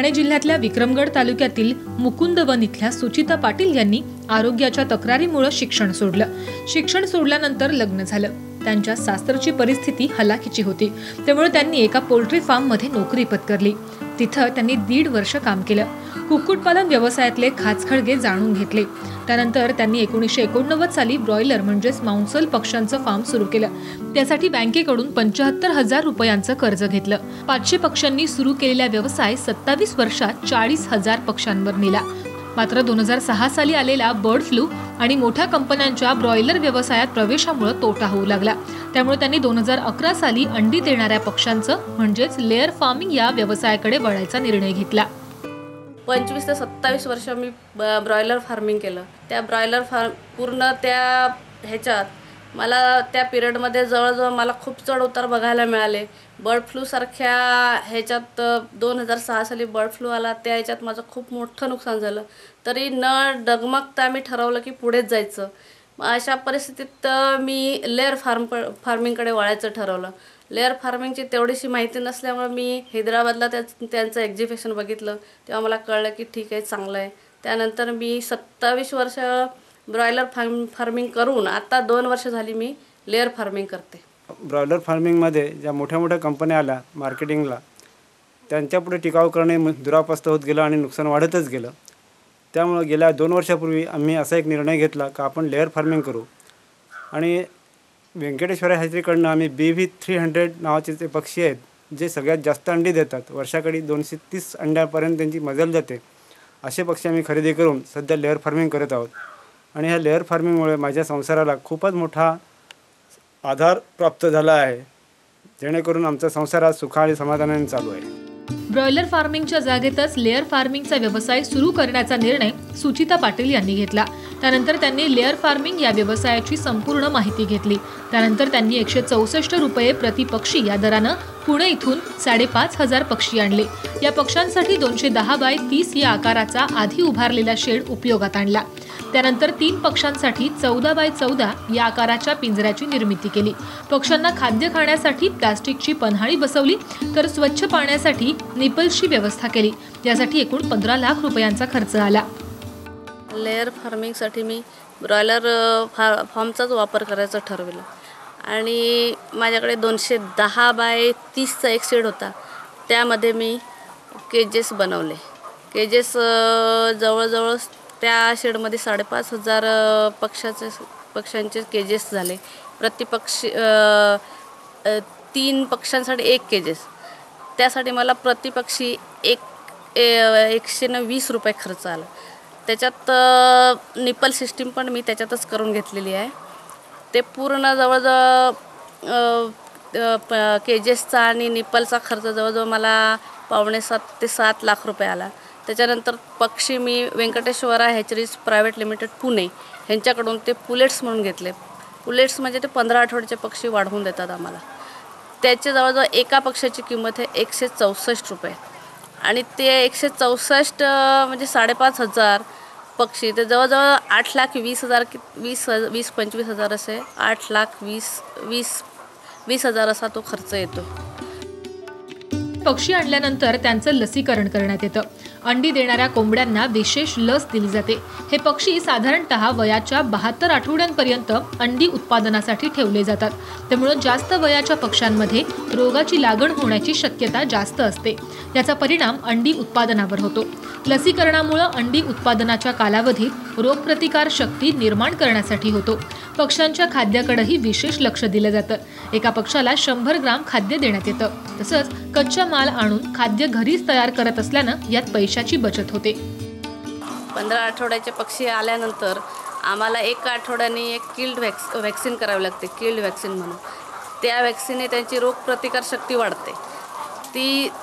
ठाणे जिल्ह्यातल्या विक्रमगड तालुक्यातील मुकुंदवन इथल्या सुचिता पाटील यांनी आरोग्याच्या तक्रारीमुळे शिक्षण सोडलं। शिक्षण सोडल्यानंतर लग्न झालं। त्यांच्या सासरची परिस्थिती हलाखीची होती, त्यामुळे त्यांनी एका पोल्ट्री फार्म मध्ये नोकरी पत्करली। तिथं त्यांनी 1.5 वर्ष काम केलं। कुक्कुटपालन व्यवसायातले खाचखळगे जाणून घेतले। त्यानंतर त्यांनी 1989 साली ब्रॉयलर म्हणजेच मांसल पक्ष्यांचं फार्म सुरू केलं। त्यासाठी बँकेकडून 75,000 रुपयांचं कर्ज घेतलं। 500 पक्ष्यांनी सुरू केलेला व्यवसाय 27 वर्षात 40,000 पक्ष्यांवर नेला। मात्र 2006 साली आलेला बर्ड फ्लू आणि मोठ्या कंपन्यांच्या ब्रॉयलर व्यवसायात प्रवेशामुळे तोटा होऊ लागला। त्यामुळे त्यांनी 2011 साली अंडी देणाऱ्या पक्ष्यांचं म्हणजेच लेअर फार्मिंग या व्यवसायाकडे वळायचा निर्णय घेतला। 25 ते 27 वर्ष मी ब्रॉयलर फार्मिंग केलं। त्या ब्रॉयलर फार्म पूर्ण त्या ह्याच्यात मला त्या पिरियडमध्ये जवळजवळ मला खूप चढ उतार बघायला मिळाले। बर्ड फ्लू सारख्या ह्याच्यात 2006 साली बर्ड फ्लू आला, त्या ह्याच्यात माझं खूप मोठं नुकसान झालं। तरी न डगमगता मी ठरवलं की पुढेच जायचं। अशा परिस्थितीत मी लेअर फार्मिंगकडे वळायचं ठरवलं। लेअर फार्मिंगची तेवढीशी माहिती नसल्यामुळे मी हैदराबादला त्यांचं एक्झिबिशन बघितलं, तेव्हा मला कळलं की ठीक आहे, चांगलं आहे। त्यानंतर मी 27 वर्ष ब्रॉयलर फार्मिंग करून आता 2 वर्ष झाली मी लेअर फार्मिंग करते। ब्रॉयलर फार्मिंगमध्ये ज्या मोठ्या मोठ्या कंपन्या आल्या मार्केटिंगला, त्यांच्यापुढे टिकाव करणे दुरापस्त होत गेलं आणि नुकसान वाढतच गेलं। त्यामुळे गेल्या 2 वर्षापूर्वी आम्ही असा एक निर्णय घेतला की आपण लेअर फार्मिंग करू। आणि व्यंकटेश्वर हॅचरीकडनं आम्ही BV300 नावाचे ते पक्षी आहेत, जे सगळ्यात जास्त अंडी देतात। वर्षाकाठी 230 अंड्यापर्यंत त्यांची मजल जाते। असे पक्षी आम्ही खरेदी करून सध्या लेअर फार्मिंग करत आहोत। आणि ह्या लेअर फार्मिंगमुळे माझ्या संसाराला खूपच मोठा आधार प्राप्त झाला आहे, जेणेकरून आमचा संसार आज सुखाने समाधानाने चालू आहे। ब्रॉयलर फार्मिंगच्या जागेतच लेअर फार्मिंगचा व्यवसाय सुरू करण्याचा निर्णय सुचिता पाटील यांनी घेतला। त्यानंतर त्यांनी लेअर फार्मिंग या व्यवसायाची संपूर्ण माहिती घेतली। त्यानंतर त्यांनी 164 रुपये प्रति पक्षी या दरानं पुणे इथून 5,500 पक्षी आणले। या पक्ष्यांसाठी 210 बाय 30 या आकाराचा आधी उभारलेला शेड उपयोगात आणला। त्यानंतर 3 पक्ष्यांसाठी 14 बाय 14 या आकाराच्या पिंजऱ्याची निर्मिती केली। पक्ष्यांना खाद्य खाण्यासाठी प्लास्टिकची पन्हाळी बसवली, तर स्वच्छ पाण्यासाठी निपल्सची व्यवस्था केली। यासाठी एकूण 15 लाख रुपयांचा खर्च आला। लेअर फार्मिंगसाठी मी ब्रॉयलर फार्मचाच वापर करायचं ठरवलं आणि माझ्याकडे 210 बाय 30चा एक शेड होता। त्यामध्ये मी केजेस बनवले। केजेस जवळजवळ त्या शेडमध्ये 5,500 पक्ष्यांचे केजेस झाले। प्रति पक्षी 3 पक्ष्यांसाठी 1 केजेस। त्यासाठी मला प्रति पक्षी 120 रुपये खर्च आला। त्याच्यात निपल सिस्टीम पण मी त्याच्यातच करून घेतलेली आहे। ते पूर्ण जवळजवळ केजेसचा आणि निपलचा खर्च जवळजवळ मला 6.25 ते 7 लाख रुपये आला। त्याच्यानंतर पक्षी मी Venkateshwara hatcheries private limited Pune ह्यांच्याकडून ते पुलेट्स म्हणून घेतले। पुलेट्स म्हणजे ते 15 आठवड्याचे पक्षी वाढवून देतात आम्हाला। त्याचे जवळजवळ एका पक्षाची किंमत आहे 164 रुपये आणि ते 164 म्हणजे 5,500 पक्षी, ते जवळजवळ 8,20,000 20-25,000 असे 8,20,000 असा तो खर्च येतो। पक्षी आणल्यानंतर त्यांचं लसीकरण करण्यात येतं। अंडी देणाऱ्या कोंबड्यांना विशेष लस दिली जाते। हे पक्षी साधारणतः वयाच्या 72 आठवड्यांपर्यंत अंडी उत्पादनासाठी ठेवले जातात। त्यामुळे जास्त वयाच्या पक्ष्यांमध्ये रोगाची लागण होण्याची शक्यता जास्त असते। याचा परिणाम अंडी उत्पादनावर होतो। लसीकरणामुळे अंडी उत्पादनाच्या कालावधीत रोगप्रतिकार शक्ती निर्माण करण्यासाठी होतो। पक्ष्यांच्या खाद्याकडेही विशेष लक्ष दिलं जातं। एका पक्षाला 100 ग्राम खाद्य देण्यात येतं। तसंच कच्चा माल आणून खाद्य घरीच तयार करत असल्यानं यात पैशाची बचत होते। 15 आठवड्याचे पक्षी आल्यानंतर आम्हाला 1 आठवड्याने एक किल्ड वॅक्सिन करावी लागते, किल्ड वॅक्सिन म्हणून। त्या वॅक्सिनने त्यांची रोगप्रतिकार शक्ती वाढते।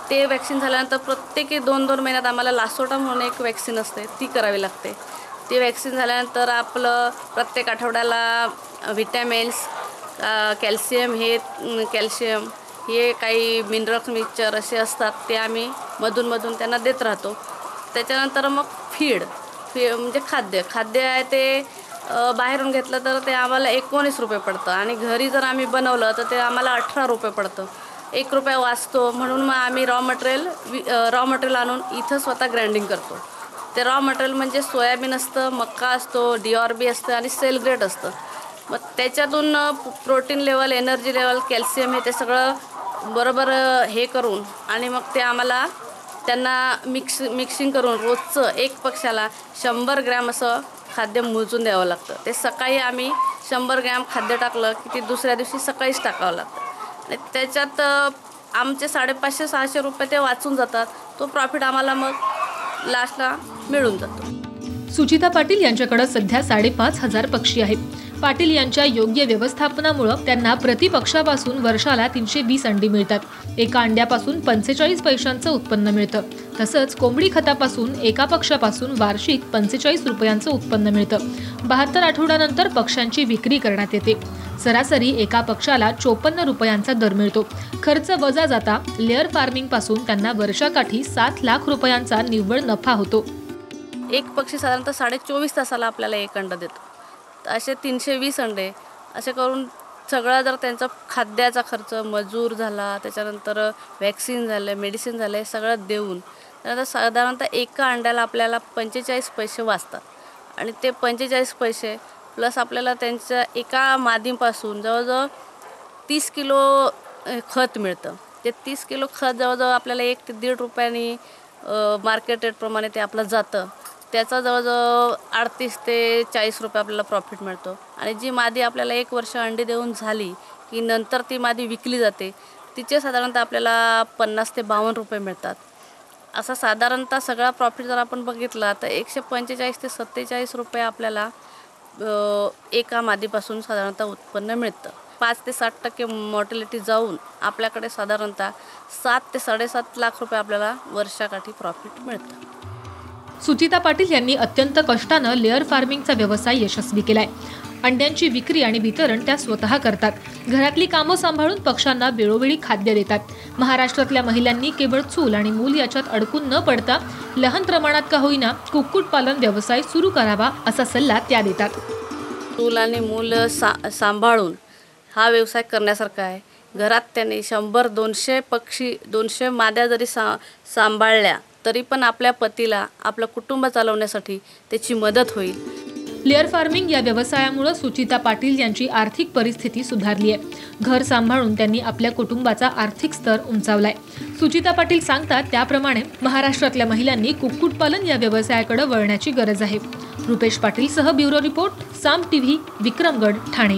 ते वॅक्सिन झाल्यानंतर प्रत्येकी 2-2 महिन्यात आम्हाला लासोटा म्हणून एक वॅक्सिन असते, ती करावी लागते। ती वॅक्सिन झाल्यानंतर आपलं प्रत्येक आठवड्याला व्हिटॅमिन्स, कॅल्शियम हे काही मिनरल्स मिक्सचर असे असतात, ते आम्ही मधून त्यांना देत राहतो। त्याच्यानंतर मग फीड म्हणजे खाद्य आहे ते बाहेरून घेतलं तर ते आम्हाला 19 रुपये पडतं आणि घरी जर आम्ही बनवलं तर ते आम्हाला 18 रुपये पडतं। 1 रुपया वाचतो म्हणून मग आम्ही रॉ मटेरियल आणून इथं स्वतः ग्राइंडिंग करतो. ते रॉ मटेरियल म्हणजे सोयाबीन असतं, मक्का असतो, DRB असतं आणि सेल ग्रेड असतं. मग त्याच्यातून protein level, energy level, calcium हे ते सगळं बरोबर हे करून आणि मग ते आम्हाला त्यांना मिक्सिंग करून रोजचं एक पक्षाला 100 ग्रॅम असं खाद्य मोजून द्यावं लागतं. ते सकाळी आम्ही 100 ग्रॅम खाद्य टाकलं की ते दुसऱ्या दिवशी सकाळीच टाकावं लागतं. आणि त्याच्यात आमचे 550-600 रुपये ते वाचून जातात. तो प्रॉफिट आम्हाला मग लास्टला मिळून जातो. सुचिता पाटील यांच्याकडे सध्या 5,500 पक्षी आहेत. पाटील यांच्या योग्य व्यवस्थापनामुळे त्यांना प्रति पक्षापासून वर्षाला 320 अंडी मिळतात. एका अंड्यापासून 45 पैशांचं उत्पन्न मिळतं. तसंच कोंबडी खतापासून एका पक्षापासून वार्षिक 45 रुपयांचं उत्पन्न मिळतं. 72 आठवड्यानंतर पक्ष्यांची विक्री करण्यात येते. सरासरी एका पक्षाला 54 रुपयांचा दर मिळतो. खर्च वजा जाता लेअर फार्मिंग पासून त्यांना वर्षाकाठी 7 लाख रुपयांचा निव्वळ नफा होतो. एक पक्षी साधारणतः 24.5 तासाला आपल्याला एक अंडा देतो. असे 320 अंडे असे करून सगळा जर त्यांचा खाद्याचा खर्च, मजूर झाला, त्याच्यानंतर वॅक्सिन झालं, मेडिसिन झालं, हे सगळं देऊन त्यानंतर साधारणतः एका अंड्याला आपल्याला 45 पैसे वाचतात. आणि ते 45 पैसे प्लस आपल्याला त्यांच्या एका मादीपासून जवळजवळ 30 किलो खत मिळतं. ते 30 किलो खत जवळजवळ आपल्याला 1 ते 1.5 रुपयांनी मार्केट रेटप्रमाणे ते आपलं जातं. त्याचा जवळजवळ 38 ते 40 रुपये आपल्याला प्रॉफिट मिळतो. आणि जी मादी आपल्याला 1 वर्ष अंडी देऊन झाली की नंतर ती मादी विकली जाते, तिचे साधारणतः आपल्याला 50 ते 52 रुपये मिळतात. असा साधारणतः सगळा प्रॉफिट जर आपण बघितला तर 145 ते 47 रुपये आपल्याला एका मादीपासून साधारणतः उत्पन्न मिळतं. 5 ते 7% मॉर्टॅलिटी जाऊन आपल्याकडे साधारणतः 7 ते 7.5 लाख रुपये आपल्याला वर्षाकाठी प्रॉफिट मिळतं. सुचिता पाटील यांनी अत्यंत कष्टानं लेअर फार्मिंगचा व्यवसाय यशस्वी केलाय. अंड्यांची विक्री आणि वितरण त्या स्वतः करतात. घरातली कामं सांभाळून पक्ष्यांना वेळोवेळी खाद्य देतात. महाराष्ट्रातल्या महिलांनी केवळ चूल आणि मूल याच्यात अडकून न पडता लहान प्रमाणात का होईना कुक्कुटपालन व्यवसाय सुरू करावा असा सल्ला त्या देतात. चूल आणि मूल सांभाळून हा व्यवसाय करण्यासारखा आहे. घरात त्यांनी 100-200 पक्षी, 200 माद्या जरी सांभाळल्या तरी पण आपल्या पतीला आपलं कुटुंब चालवण्यासाठी त्याची मदत होईल. लेअर फार्मिंग या व्यवसायामुळे सुचिता पाटील यांची आर्थिक परिस्थिती सुधारली आहे. घर सांभाळून त्यांनी आपल्या कुटुंबाचा आर्थिक स्तर उंचावलाय. सुचिता पाटील सांगतात त्याप्रमाणे महाराष्ट्रातल्या महिलांनी कुक्कुटपालन या व्यवसायाकडे वळण्याची गरज आहे. रुपेश पाटील सह ब्युरो रिपोर्ट, साम TV, विक्रमगड, ठाणे.